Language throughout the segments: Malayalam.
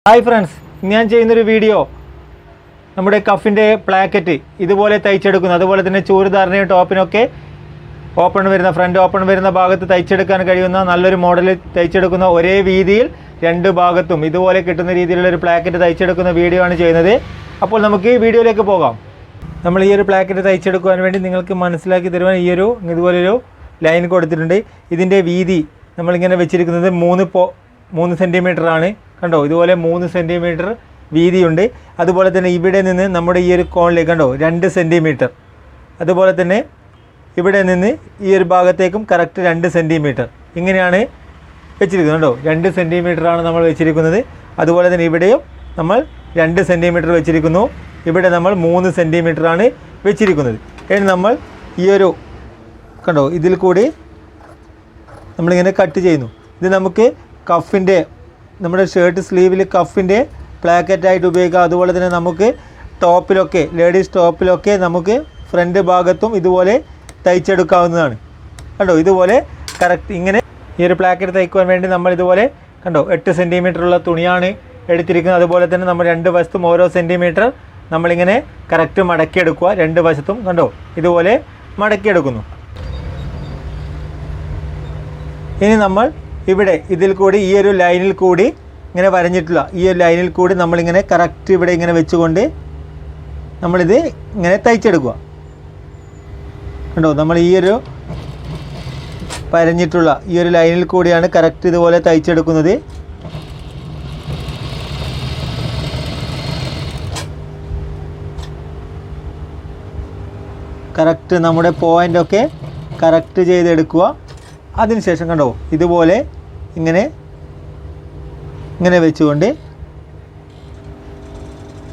ഹായ് ഫ്രണ്ട്സ്, ഞാൻ ചെയ്യുന്നൊരു വീഡിയോ നമ്മുടെ കഫിൻ്റെ പ്ലാക്കറ്റ് ഇതുപോലെ തയ്ച്ചെടുക്കുന്നു. അതുപോലെ തന്നെ ചൂരിദാറിനെയും ടോപ്പിനൊക്കെ ഫ്രണ്ട് ഓപ്പൺ വരുന്ന ഭാഗത്ത് തയ്ച്ചെടുക്കാൻ കഴിയുന്ന നല്ലൊരു മോഡൽ തയ്ച്ചെടുക്കുന്ന ഒരേ വീതിയിൽ രണ്ട് ഭാഗത്തും ഇതുപോലെ കിട്ടുന്ന രീതിയിലുള്ള ഒരു പ്ലാക്കറ്റ് തയ്ച്ചെടുക്കുന്ന വീഡിയോ ആണ് ചെയ്യുന്നത്. അപ്പോൾ നമുക്ക് വീഡിയോയിലേക്ക് പോകാം. നമ്മൾ ഈ ഒരു പ്ലാക്കറ്റ് തയ്ച്ചെടുക്കുവാൻ വേണ്ടി നിങ്ങൾക്ക് മനസ്സിലാക്കി തരുവാൻ ഇതുപോലൊരു ലൈൻ കൊടുത്തിട്ടുണ്ട്. ഇതിൻ്റെ വീതി നമ്മളിങ്ങനെ വെച്ചിരിക്കുന്നത് 3 സെൻറ്റിമീറ്റർ ആണ്. കണ്ടോ, ഇതുപോലെ 3 സെൻറ്റിമീറ്റർ വീതിയുണ്ട്. അതുപോലെ തന്നെ ഇവിടെ നിന്ന് നമ്മുടെ ഈ ഒരു കോണിലേക്ക് കണ്ടോ 2 സെൻറ്റിമീറ്റർ. അതുപോലെ തന്നെ ഇവിടെ നിന്ന് ഈ ഒരു ഭാഗത്തേക്കും കറക്റ്റ് 2 സെൻറ്റിമീറ്റർ ഇങ്ങനെയാണ് വെച്ചിരിക്കുന്നത്. കണ്ടോ, 2 സെൻറ്റിമീറ്ററാണ് നമ്മൾ വെച്ചിരിക്കുന്നത്. അതുപോലെ തന്നെ ഇവിടെയും നമ്മൾ 2 സെൻറ്റിമീറ്റർ വെച്ചിരിക്കുന്നു. ഇവിടെ നമ്മൾ 3 സെൻറ്റിമീറ്ററാണ് വെച്ചിരിക്കുന്നത്. ഇനി നമ്മൾ ഈ ഒരു കണ്ടോ ഇതിൽ കൂടി നമ്മളിങ്ങനെ കട്ട് ചെയ്യുന്നു. ഇത് നമുക്ക് കഫിൻ്റെ നമ്മുടെ ഷർട്ട് സ്ലീവിൽ കഫിൻ്റെ പ്ലാക്കറ്റായിട്ട് ഉപയോഗിക്കാം. അതുപോലെ തന്നെ നമുക്ക് ടോപ്പിലൊക്കെ ലേഡീസ് ടോപ്പിലൊക്കെ നമുക്ക് ഫ്രണ്ട് ഭാഗത്തും ഇതുപോലെ തയ്ച്ചെടുക്കാവുന്നതാണ്. കണ്ടോ, ഇതുപോലെ കറക്റ്റ് ഇങ്ങനെ ഈ ഒരു പ്ലാക്കറ്റ് തയ്ക്കുവാൻ വേണ്ടി നമ്മൾ ഇതുപോലെ കണ്ടോ 8 സെൻറ്റിമീറ്ററുള്ള തുണിയാണ് എടുത്തിരിക്കുന്നത്. അതുപോലെ തന്നെ നമ്മൾ 2 വശത്തും ഓരോ സെൻറ്റിമീറ്റർ നമ്മളിങ്ങനെ കറക്റ്റ് മടക്കിയെടുക്കുക. 2 വശത്തും കണ്ടോ ഇതുപോലെ മടക്കിയെടുക്കുന്നു. ഇനി നമ്മൾ ഇവിടെ ഇതിൽ കൂടി ഈ ഒരു ലൈനിൽ കൂടി ഇങ്ങനെ വരഞ്ഞിട്ടുള്ള ഈ ഒരു ലൈനിൽ കൂടി നമ്മളിങ്ങനെ കറക്റ്റ് ഇവിടെ ഇങ്ങനെ വെച്ചുകൊണ്ട് നമ്മളിത് ഇങ്ങനെ തയ്ച്ചെടുക്കുക. കണ്ടോ, നമ്മൾ ഈ ഒരു വരഞ്ഞിട്ടുള്ള ഈ ഒരു ലൈനിൽ കൂടിയാണ് കറക്റ്റ് ഇതുപോലെ തയ്ച്ചെടുക്കുന്നത്. കറക്റ്റ് നമ്മുടെ പോയിൻ്റൊക്കെ കറക്റ്റ് ചെയ്തെടുക്കുക. അതിനുശേഷം കണ്ടോ ഇതുപോലെ ഇങ്ങനെ വെച്ചുകൊണ്ട്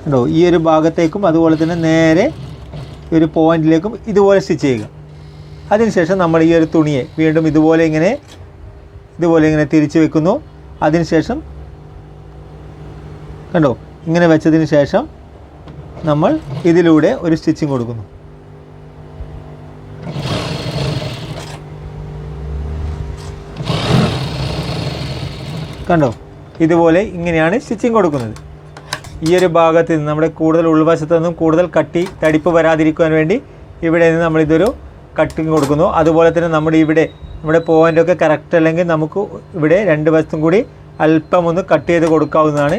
കണ്ടോ ഈ ഒരു ഭാഗത്തേക്കും അതുപോലെ തന്നെ നേരെ ഈ ഒരു പോയിന്റിലേക്കും ഇതുപോലെ സ്റ്റിച്ച് ചെയ്യുക. അതിനുശേഷം നമ്മൾ ഈ ഒരു തുണിയെ വീണ്ടും ഇതുപോലെ ഇങ്ങനെ തിരിച്ച് വെക്കുന്നു. അതിനുശേഷം കണ്ടോ ഇങ്ങനെ വെച്ചതിന് ശേഷം നമ്മൾ ഇതിലൂടെ ഒരു സ്റ്റിച്ചിങ് കൊടുക്കുന്നു. കണ്ടോ, ഇതുപോലെ ഇങ്ങനെയാണ് സ്റ്റിച്ചിങ് കൊടുക്കുന്നത്. ഈ ഒരു ഭാഗത്ത് നിന്ന് നമ്മുടെ കൂടുതൽ ഉൾവശത്തു നിന്നും കൂടുതൽ തടിപ്പ് വരാതിരിക്കുവാൻ വേണ്ടി ഇവിടെ നിന്ന് നമ്മളിതൊരു കട്ടിങ് കൊടുക്കുന്നു. അതുപോലെ തന്നെ നമ്മുടെ പോയിൻ്റൊക്കെ കറക്റ്റ് അല്ലെങ്കിൽ നമുക്ക് ഇവിടെ 2 വശത്തും കൂടി അല്പം ഒന്ന് കട്ട് ചെയ്ത് കൊടുക്കാവുന്നതാണ്.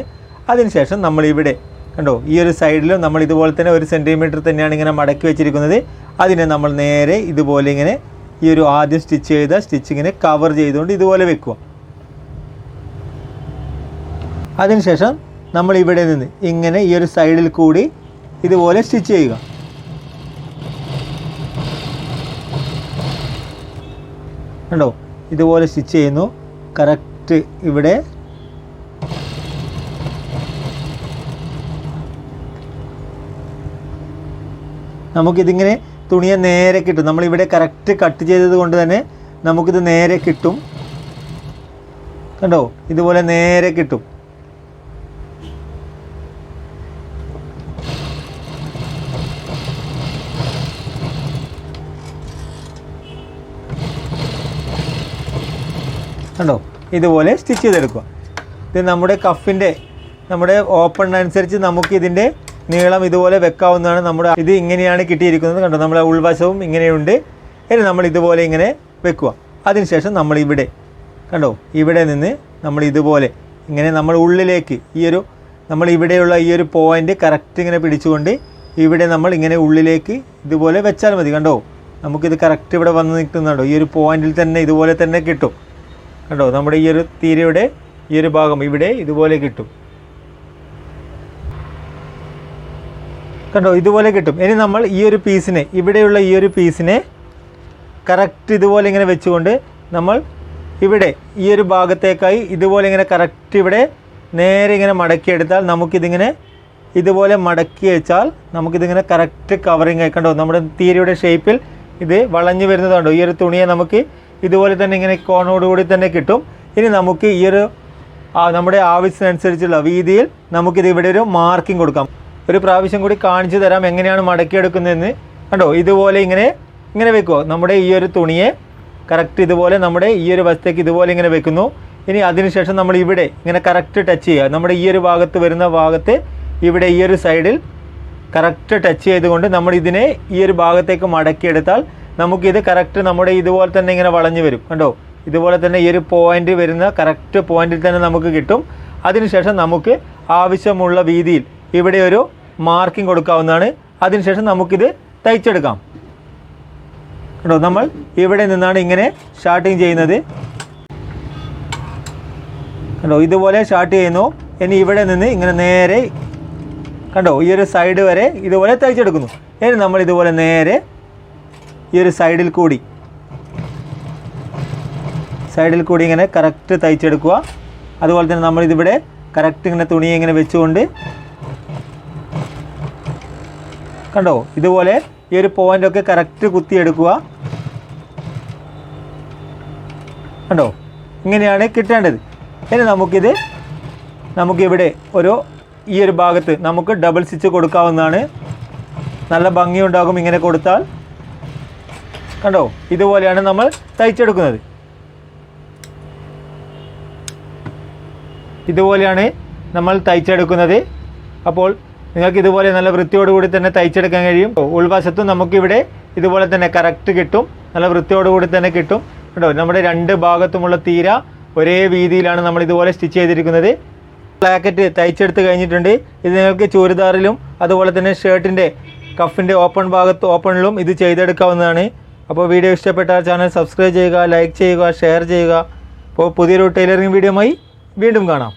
അതിനുശേഷം നമ്മളിവിടെ കണ്ടോ ഈ ഒരു സൈഡിലും നമ്മൾ ഇതുപോലെ തന്നെ 1 സെൻറ്റിമീറ്റർ തന്നെയാണ് ഇങ്ങനെ മടക്കി വെച്ചിരിക്കുന്നത്. അതിനെ നമ്മൾ നേരെ ഇതുപോലെ ഇങ്ങനെ ഈ ഒരു ആദ്യം സ്റ്റിച്ച് ചെയ്ത സ്റ്റിച്ചിങ്ങിനെ കവർ ചെയ്തുകൊണ്ട് ഇതുപോലെ വെക്കുക. അതിനുശേഷം നമ്മൾ ഇവിടെ നിന്ന് ഇങ്ങനെ ഈ ഒരു സൈഡിൽ കൂടി ഇതുപോലെ സ്റ്റിച്ച് ചെയ്യുക. കണ്ടോ, ഇതുപോലെ സ്റ്റിച്ച് ചെയ്യുന്നു. കറക്റ്റ് ഇവിടെ നമുക്കിതിങ്ങനെ തുണിയെ നേരെ കിട്ടും. നമ്മളിവിടെ കറക്റ്റ് കട്ട് ചെയ്തത് കൊണ്ട് തന്നെ നമുക്കിത് നേരെ കിട്ടും. കണ്ടോ, ഇതുപോലെ നേരെ കിട്ടും. കണ്ടോ, ഇതുപോലെ സ്റ്റിച്ച് ചെയ്തെടുക്കുക. ഇത് നമ്മുടെ ഓപ്പൺ അനുസരിച്ച് നമുക്ക് ഇതിൻ്റെ നീളം ഇതുപോലെ വെക്കാവുന്നതാണ്. ഇത് ഇങ്ങനെയാണ് കിട്ടിയിരിക്കുന്നത്. കണ്ടോ, നമ്മുടെ ഉൾവശവും ഇങ്ങനെയുണ്ട്. ഇനി നമ്മൾ ഇതുപോലെ ഇങ്ങനെ വെക്കുക. അതിനുശേഷം നമ്മളിവിടെ കണ്ടോ ഇവിടെ നിന്ന് നമ്മൾ ഇതുപോലെ ഇങ്ങനെ നമ്മൾ ഉള്ളിലേക്ക് നമ്മൾ ഇവിടെയുള്ള ഈ ഒരു പോയിൻ്റ് കറക്റ്റ് ഇങ്ങനെ പിടിച്ചുകൊണ്ട് ഇവിടെ നമ്മൾ ഇങ്ങനെ ഉള്ളിലേക്ക് ഇതുപോലെ വെച്ചാൽ മതി. കണ്ടോ, നമുക്കിത് കറക്റ്റ് ഇവിടെ വന്ന് നിൽക്കുന്നുണ്ടോ ഈ ഒരു പോയിന്റിൽ തന്നെ ഇതുപോലെ തന്നെ കിട്ടും. കണ്ടോ, നമ്മുടെ ഈ ഒരു തീരയുടെ ഈ ഒരു ഭാഗം ഇവിടെ ഇതുപോലെ കിട്ടും. കണ്ടോ, ഇതുപോലെ കിട്ടും. ഇനി നമ്മൾ ഈ ഒരു പീസിനെ ഇവിടെയുള്ള ഈ ഒരു പീസിനെ കറക്റ്റ് ഇതുപോലെ ഇങ്ങനെ വെച്ചുകൊണ്ട് നമ്മൾ ഇവിടെ ഈ ഒരു ഭാഗത്തേക്കായി ഇതുപോലെ ഇങ്ങനെ കറക്റ്റ് ഇവിടെ നേരെ ഇങ്ങനെ മടക്കിയെടുത്താൽ നമുക്കിതിങ്ങനെ ഇതുപോലെ മടക്കി വെച്ചാൽ നമുക്കിതിങ്ങനെ കറക്റ്റ് കവറിങ് ആയി. കണ്ടോ, നമ്മുടെ തീരയുടെ ഷേപ്പിൽ ഇത് വളഞ്ഞു വരുന്നതുണ്ടോ. ഈ ഒരു തുണിയെ നമുക്ക് ഇതുപോലെ തന്നെ ഇങ്ങനെ കോണോടുകൂടി തന്നെ കിട്ടും. ഇനി നമുക്ക് ഈ ഒരു നമ്മുടെ ആവശ്യത്തിനനുസരിച്ചുള്ള വീതിയിൽ നമുക്കിത് ഇവിടെ ഒരു മാർക്കിംഗ് കൊടുക്കാം. ഒരു പ്രാവശ്യം കൂടി കാണിച്ചു തരാം എങ്ങനെയാണ് മടക്കിയെടുക്കുന്നതെന്ന്. കണ്ടോ, ഇതുപോലെ ഇങ്ങനെ വെക്കുക. നമ്മുടെ ഈ ഒരു തുണിയെ കറക്റ്റ് ഇതുപോലെ നമ്മുടെ ഈ ഒരു വശത്തേക്ക് ഇതുപോലെ ഇങ്ങനെ വെക്കുന്നു. ഇനി അതിനുശേഷം നമ്മൾ ഇവിടെ ഇങ്ങനെ കറക്റ്റ് ടച്ച് ചെയ്യുക. നമ്മുടെ ഈ ഒരു ഭാഗത്ത് വരുന്ന ഭാഗത്ത് ഇവിടെ ഈ ഒരു സൈഡിൽ കറക്റ്റ് ടച്ച് ചെയ്തുകൊണ്ട് നമ്മൾ ഇതിനെ ഈ ഒരു ഭാഗത്തേക്ക് മടക്കിയെടുത്താൽ നമുക്കിത് കറക്റ്റ് നമ്മുടെ ഇതുപോലെ തന്നെ ഇങ്ങനെ വളഞ്ഞു വരും. കണ്ടോ, ഇതുപോലെ തന്നെ ഈ ഒരു പോയിന്റ് വരുന്ന കറക്റ്റ് പോയിന്റിൽ തന്നെ നമുക്ക് കിട്ടും. അതിനുശേഷം നമുക്ക് ആവശ്യമുള്ള വീതിയിൽ ഇവിടെ ഒരു മാർക്കിംഗ് കൊടുക്കാവുന്നതാണ്. അതിനുശേഷം നമുക്കിത് തയ്ച്ചെടുക്കാം. കണ്ടോ, നമ്മൾ ഇവിടെ നിന്നാണ് ഇങ്ങനെ സ്റ്റാർട്ടിങ് ചെയ്യുന്നത്. കണ്ടോ, ഇതുപോലെ സ്റ്റാർട്ട് ചെയ്യുന്നു. ഇനി ഇവിടെ നിന്ന് ഇങ്ങനെ നേരെ കണ്ടോ ഈ ഒരു സൈഡ് വരെ ഇതുപോലെ തയ്ച്ചെടുക്കുന്നു. ഇനി നമ്മൾ ഇതുപോലെ നേരെ ഈ ഒരു സൈഡിൽ കൂടി ഇങ്ങനെ കറക്റ്റ് തയ്ച്ചെടുക്കുക. അതുപോലെ തന്നെ നമ്മളിതിവിടെ കറക്റ്റ് ഇങ്ങനെ തുണിയെ ഇങ്ങനെ വെച്ചുകൊണ്ട് കണ്ടോ ഇതുപോലെ ഈ ഒരു പോയിൻ്റൊക്കെ കറക്റ്റ് കുത്തിയെടുക്കുക. കണ്ടോ, ഇങ്ങനെയാണ് കിട്ടേണ്ടത്. ഇനി നമുക്കിവിടെ ഈ ഒരു ഭാഗത്ത് നമുക്ക് ഡബിൾ സ്റ്റിച്ച് കൊടുക്കാവുന്നതാണ്. നല്ല ഭംഗിയുണ്ടാകും ഇങ്ങനെ കൊടുത്താൽ. കണ്ടോ, ഇതുപോലെയാണ് നമ്മൾ തയ്ച്ചെടുക്കുന്നത്. ഇതുപോലെയാണ് നമ്മൾ തയ്ച്ചെടുക്കുന്നത്. അപ്പോൾ നിങ്ങൾക്ക് ഇതുപോലെ നല്ല വൃത്തിയോടുകൂടി തന്നെ തയ്ച്ചെടുക്കാൻ കഴിയും. ഉൾവശത്തും നമുക്കിവിടെ ഇതുപോലെ തന്നെ കറക്റ്റ് കിട്ടും, നല്ല വൃത്തിയോടുകൂടി തന്നെ കിട്ടും. കേട്ടോ, നമ്മുടെ രണ്ട് ഭാഗത്തുമുള്ള തീര ഒരേ വീതിയിലാണ് നമ്മൾ ഇതുപോലെ സ്റ്റിച്ച് ചെയ്തിരിക്കുന്നത്. പ്ലാക്കറ്റ് തയ്ച്ചെടുത്ത് കഴിഞ്ഞിട്ടുണ്ട്. ഇത് നിങ്ങൾക്ക് ചുരിദാറിലും അതുപോലെ തന്നെ ഷർട്ടിൻ്റെ കഫിൻ്റെ ഓപ്പണിലും ഇത് ചെയ്തെടുക്കാവുന്നതാണ്. അപ്പോൾ വീഡിയോ ഇഷ്ടപ്പെട്ടാൽ ചാനൽ സബ്സ്ക്രൈബ് ചെയ്യുക, ലൈക്ക് ചെയ്യുക, ഷെയർ ചെയ്യുക. അപ്പോൾ പുതിയൊരു ടൈലറിംഗ് വീഡിയോയുമായി വീണ്ടും കാണാം.